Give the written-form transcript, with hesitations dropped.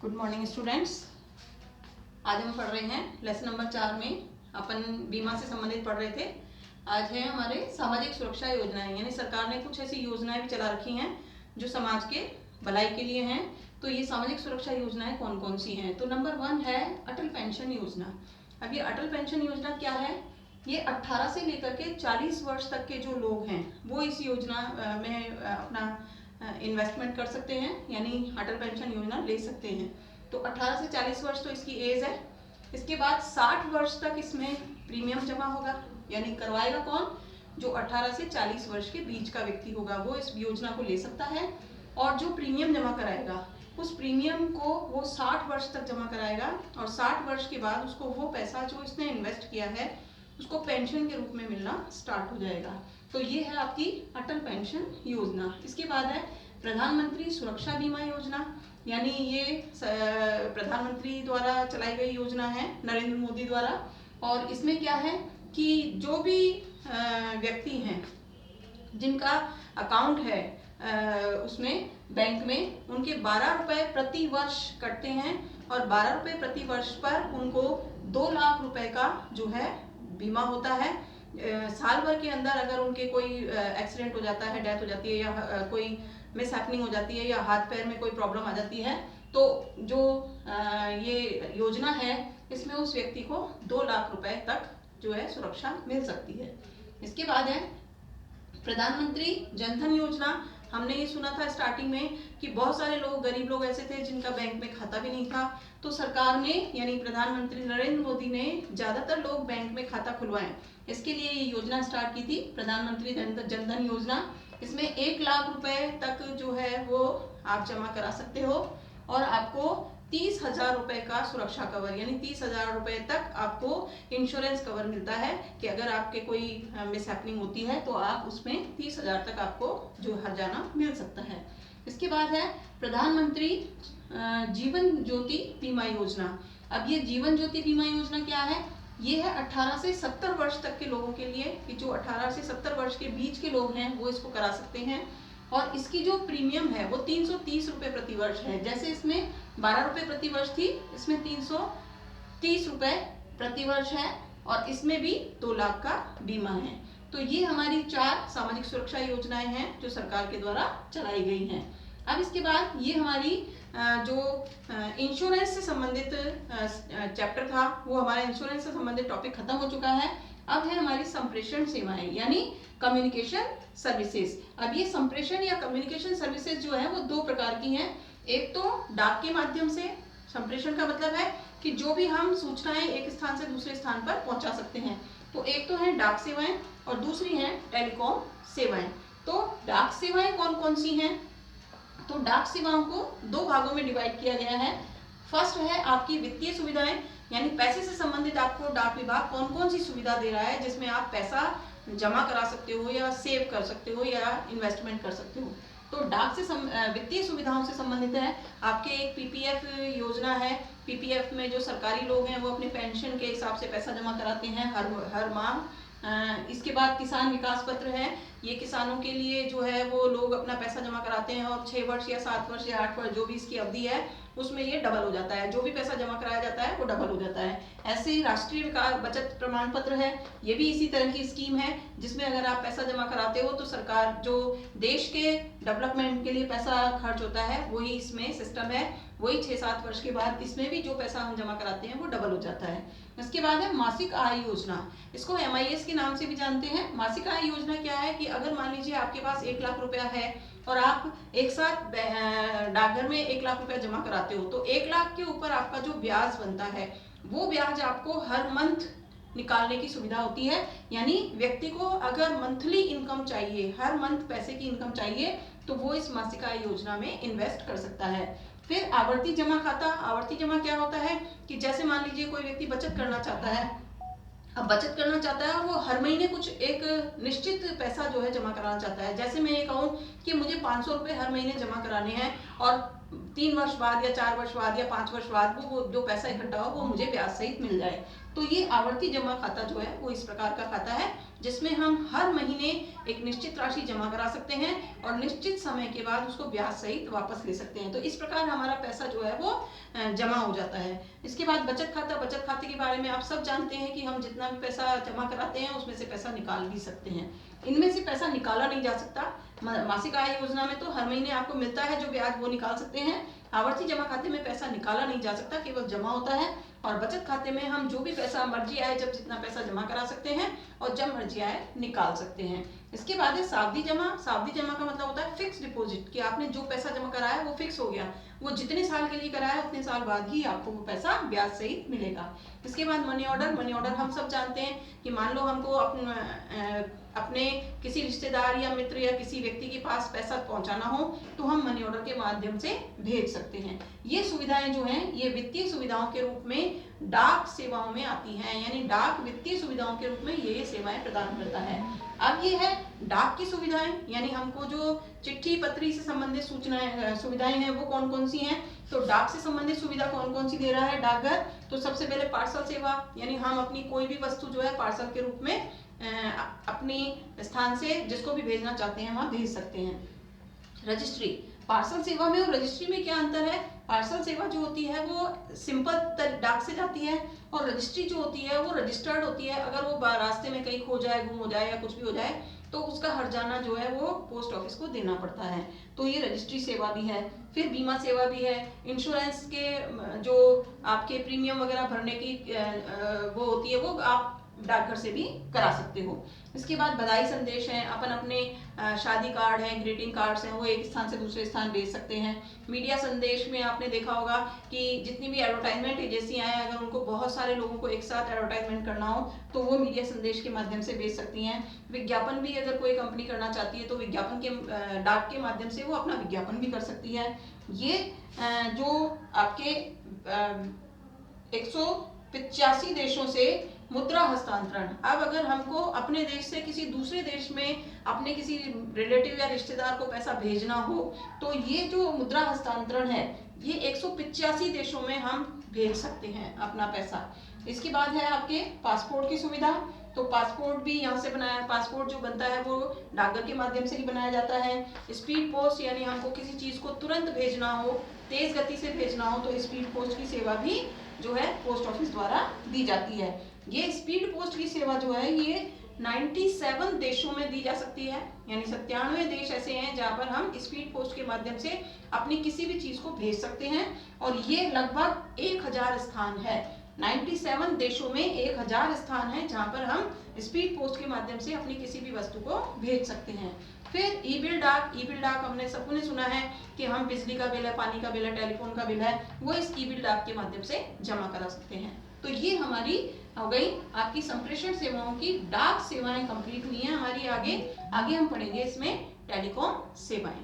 Good morning students. आज हम पढ़ रहे हैं लेसन नंबर 4 में। अपन बीमा से संबंधित पढ़ रहे थे। आज है हमारे सामाजिक सुरक्षा योजनाएं, यानी सरकार ने कुछ ऐसी योजनाएं भी चला रखी हैं जो समाज के भलाई के लिए हैं। तो ये सामाजिक सुरक्षा योजनाएं कौन कौन सी हैं? तो नंबर 1 है अटल पेंशन योजना। अब ये अटल पेंशन योजना क्या है? ये 18 से लेकर के 40 वर्ष तक के जो लोग हैं वो इस योजना में अपना इन्वेस्टमेंट कर सकते हैं, यानी अटल पेंशन योजना ले सकते हैं। तो 18 से 40 वर्ष तो इसकी एज है। इसके बाद 60 वर्ष तक इसमें प्रीमियम जमा होगा, यानी करवाएगा कौन? जो 18 से 40 वर्ष के बीच का व्यक्ति होगा वो इस योजना को ले सकता है। और जो प्रीमियम जमा कराएगा उस प्रीमियम को वो 60 वर्ष तक जमा कराएगा, और 60 वर्ष के बाद उसको वो पैसा जो इसने इन्वेस्ट किया है उसको पेंशन के रूप में मिलना स्टार्ट हो जाएगा। तो ये है आपकी अटल पेंशन योजना। इसके बाद है प्रधानमंत्री सुरक्षा बीमा योजना, यानी ये प्रधानमंत्री द्वारा चलाई गई योजना है, नरेंद्र मोदी द्वारा। और इसमें क्या है कि जो भी व्यक्ति हैं जिनका अकाउंट है उसमें बैंक में, उनके 12 रुपए प्रति वर्ष कटते हैं, और 12 रुपए प्रति वर्ष पर उनको 2 लाख रुपए का जो है बीमा होता है। साल भर के अंदर अगर उनके कोई एक्सीडेंट हो जाता है, डेथ हो जाती है, या कोई मिस हैपनिंग हो जाती है, या हाथ पैर में कोई प्रॉब्लम आ जाती है, तो जो ये योजना है इसमें उस व्यक्ति को 2 लाख रुपए तक जो है सुरक्षा मिल सकती है। इसके बाद है प्रधानमंत्री जनधन योजना। हमने ये सुना था स्टार्टिंग में कि बहुत सारे लोग, गरीब लोग ऐसे थे जिनका बैंक में खाता भी नहीं था। तो सरकार ने, यानी प्रधानमंत्री नरेंद्र मोदी ने ज्यादातर लोग बैंक में खाता खुलवाएं, इसके लिए ये योजना स्टार्ट की थी, प्रधानमंत्री जनधन योजना। इसमें 1 लाख रुपए तक जो है वो आप जमा करा सकते हो, और आपको 30,000 रुपए का सुरक्षा कवर, यानी 30,000 रुपए तक आपको इंश्योरेंस कवर मिलता है कि अगर आपके कोई मिस हैपनिंग होती है तो आप उसमें 30,000 तक आपको जो हर्जाना मिल सकता है। इसके बाद है प्रधानमंत्री जीवन ज्योति बीमा योजना। अब ये जीवन ज्योति बीमा योजना क्या है? ये है 18 से 70 वर्ष तक के लोगों के लिए, कि जो 18 से 70 वर्ष के बीच के लोग हैं वो इसको करा सकते हैं। और इसकी जो प्रीमियम है वो 330 रुपए प्रति वर्ष है। जैसे इसमें 12 रुपए प्रति वर्ष थी, इसमें 330 रुपए प्रति वर्ष है, और इसमें भी 2 लाख का बीमा है। तो ये हमारी 4 सामाजिक सुरक्षा योजनाएं हैं जो सरकार के द्वारा चलाई गई हैं। अब इसके बाद ये हमारी जो इंश्योरेंस से संबंधित चैप्टर था, वो हमारा इंश्योरेंस से संबंधित टॉपिक खत्म हो चुका है। अब है हमारी संप्रेषण सेवाएं, यानी कम्युनिकेशन सर्विसेज। अब ये संप्रेषण या कम्युनिकेशन सर्विसेज जो है वो 2 प्रकार की हैं। एक तो डाक के माध्यम से संप्रेषण का मतलब है कि जो भी हम सूचनाएं एक स्थान से दूसरे स्थान पर पहुंचा सकते हैं, तो एक तो है डाक सेवाएं और दूसरी है टेलीकॉम सेवाएं। तो डाक सेवाएं कौन कौन सी हैं? तो डाक सेवाओं को 2 भागों में डिवाइड किया गया है। फर्स्ट है आपकी वित्तीय सुविधाएं, यानी पैसे से संबंधित आपको डाक विभाग कौन कौन सी सुविधा दे रहा है जिसमें आप पैसा जमा करा सकते हो, या सेव कर सकते हो, या इन्वेस्टमेंट कर सकते हो। तो डाक से वित्तीय सुविधाओं से संबंधित है आपके एक पीपीएफ योजना है। पीपीएफ में जो सरकारी लोग हैं वो अपने पेंशन के हिसाब से पैसा जमा कराते हैं हर माह। इसके बाद किसान विकास पत्र है, ये किसानों के लिए जो है वो लोग अपना पैसा जमा कराते हैं, और 6 वर्ष या 7 वर्ष या 8 वर्ष जो भी इसकी अवधि है उसमें ये डबल हो जाता है, जो भी पैसा जमा कराया जाता है वो डबल हो जाता है। ऐसे ही राष्ट्रीय विकास बचत प्रमाण पत्र है, ये भी इसी तरह की स्कीम है जिसमें अगर आप पैसा जमा कराते हो तो सरकार जो देश के डेवलपमेंट के लिए पैसा खर्च होता है वही इसमें सिस्टम है। वही 6-7 वर्ष के बाद इसमें भी जो पैसा हम जमा कराते हैं वो डबल हो जाता है। इसके बाद है मासिक आय योजना, इसको MIS के नाम से भी जानते हैं। मासिक आय योजना क्या है कि अगर मान लीजिए आपके पास 1 लाख रुपया है और आप एक साथ डाकघर में 1 लाख रुपया जमा कराते हो, तो 1 लाख के ऊपर आपका जो ब्याज बनता है वो ब्याज आपको हर मंथ निकालने की सुविधा होती है। यानी व्यक्ति को अगर मंथली इनकम चाहिए, हर मंथ पैसे की इनकम चाहिए, तो वो इस मासिक आय योजना में इन्वेस्ट कर सकता है। फिर आवर्ती जमा खाता। आवर्ती जमा क्या होता है कि जैसे मान लीजिए कोई व्यक्ति बचत करना चाहता है, अब बचत करना चाहता है वो हर महीने कुछ एक निश्चित पैसा जो है जमा कराना चाहता है। जैसे मैं ये कहूँ कि मुझे 500 रुपये हर महीने जमा कराने हैं, और 3 वर्ष बाद या 4 वर्ष बाद या 5 वर्ष बाद वो जो पैसा इकट्ठा हो वो मुझे ब्याज सहित मिल जाए, तो ये आवर्ती जमा खाता जो है वो इस प्रकार का खाता है जिसमें हम हर महीने एक निश्चित राशि जमा करा सकते हैं और निश्चित समय के बाद उसको ब्याज सहित वापस ले सकते हैं। तो इस प्रकार हमारा पैसा जो है वो जमा हो जाता है। इसके बाद बचत खाता, बचत खाते के बारे में आप सब जानते हैं कि हम जितना भी पैसा जमा कराते हैं उसमें से पैसा निकाल भी सकते हैं। इनमें से पैसा निकाला नहीं जा सकता। मासिक आय योजना में तो हर महीने आपको मिलता है जो ब्याज, वो निकाल सकते हैं। आवर्ती जमा खाते में पैसा निकाला नहीं जा सकता, केवल जमा होता है। और बचत खाते में हम जो भी पैसा मर्जी आए जब जितना पैसा जमा करा सकते हैं और जब मर्जी आए निकाल सकते हैं। इसके बाद है सावधि जमा। सावधि जमा का मतलब होता है फिक्स डिपॉजिट, कि आपने जो पैसा जमा कराया वो फिक्स हो गया, वो जितने साल के लिए कराया उतने साल बाद ही आपको वो पैसा ब्याज सहित मिलेगा। इसके बाद मनी ऑर्डर। मनी ऑर्डर हम सब जानते हैं कि मान लो हमको अपने किसी रिश्तेदार या मित्र या किसी व्यक्ति के पास पैसा पहुंचाना हो तो हम मनी ऑर्डर के माध्यम से भेज सकते हैं। ये सुविधाएं जो हैं ये वित्तीय सुविधाओं के रूप में डाक सेवाओं में आती हैं, यानी डाक वित्तीय सुविधाओं के रूप में ये सेवाएं प्रदान करता है। अब ये है डाक की सुविधाएं, यानी हमको जो चिट्ठी पत्री से संबंधित सुविधाएं हैं वो कौन कौन सी हैं। तो डाक से संबंधित सुविधा कौन कौन सी दे रहा है डाकघर। तो सबसे पहले पार्सल सेवा, यानी हम अपनी कोई भी वस्तु जो है पार्सल के रूप में अपनी स्थान से जिसको भी भेजना चाहते हैं वहां भेज सकते हैं। रजिस्ट्री। पार्सल सेवा में और रजिस्ट्री में क्या अंतर है। पार्सल सेवा जो होती है वो सिंपल डाक से जाती है और रजिस्ट्री जो होती है वो रजिस्टर्ड होती है। अगर वो रास्ते में कहीं खो जाए, गुम हो जाए या कुछ भी हो जाए तो उसका हर्जाना जो है वो पोस्ट ऑफिस को देना पड़ता है। तो ये रजिस्ट्री सेवा भी है। फिर बीमा सेवा भी है। इंश्योरेंस के जो आपके प्रीमियम वगैरह भरने की वो होती है वो आप डाकघर से भी करा सकते हो। इसके बाद बधाई संदेश हैं। अपन अपने शादी कार्ड हैं, ग्रीटिंग कार्ड्स हैं, वो एक स्थान से दूसरे स्थान भेज सकते हैं। मीडिया संदेश में आपने देखा होगा कि जितनी भी एडवर्टाइजमेंट एजेंसियां हैं अगर उनको बहुत सारे लोगों को एक साथ एडवर्टाइजमेंट करना हो तो वो मीडिया संदेश के माध्यम से भेज सकती हैं। विज्ञापन भी अगर कोई कंपनी करना चाहती है तो विज्ञापन के डाक के माध्यम से वो अपना विज्ञापन भी कर सकती है। ये जो आपके 185 देशों से मुद्रा हस्तांतरण। अब अगर हमको अपने देश से किसी दूसरे देश में अपने किसी रिलेटिव या रिश्तेदार को पैसा भेजना हो तो ये जो मुद्रा हस्तांतरण है ये 185 देशों में हम भेज सकते हैं अपना पैसा। इसके बाद है आपके पासपोर्ट की सुविधा। तो पासपोर्ट भी यहाँ से बनाया, पासपोर्ट जो बनता है वो डाकघर के माध्यम से ही बनाया जाता है। स्पीड पोस्ट, यानी हमको किसी चीज को तुरंत भेजना हो, तेज गति से भेजना हो तो स्पीड पोस्ट की सेवा भी जो है पोस्ट ऑफिस द्वारा दी जाती है। ये स्पीड पोस्ट की सेवा जो है ये 97 देशों में दी जा सकती है, यानी 97 देश ऐसे हैं जहां पर हम स्पीड पोस्ट के माध्यम से अपनी किसी भी चीज को भेज सकते हैं। और ये लगभग 1000 स्थान है। 97 देशों में 1000 स्थान है जहां पर हम स्पीड पोस्ट के माध्यम से अपनी किसी भी वस्तु को भेज सकते हैं। फिर ई बिल डाक। ई बिल डाक हमने सबने सुना है कि हम बिजली का बिल है, पानी का बिल है, टेलीफोन का बिल है, वो इस ई बिल डाक के माध्यम से जमा करा सकते हैं। तो ये हमारी हो गई आपकी संप्रेषण सेवाओं की डाक सेवाएं कंप्लीट हुई हैं हमारी। आगे हम पढ़ेंगे इसमें टेलीकॉम सेवाएं।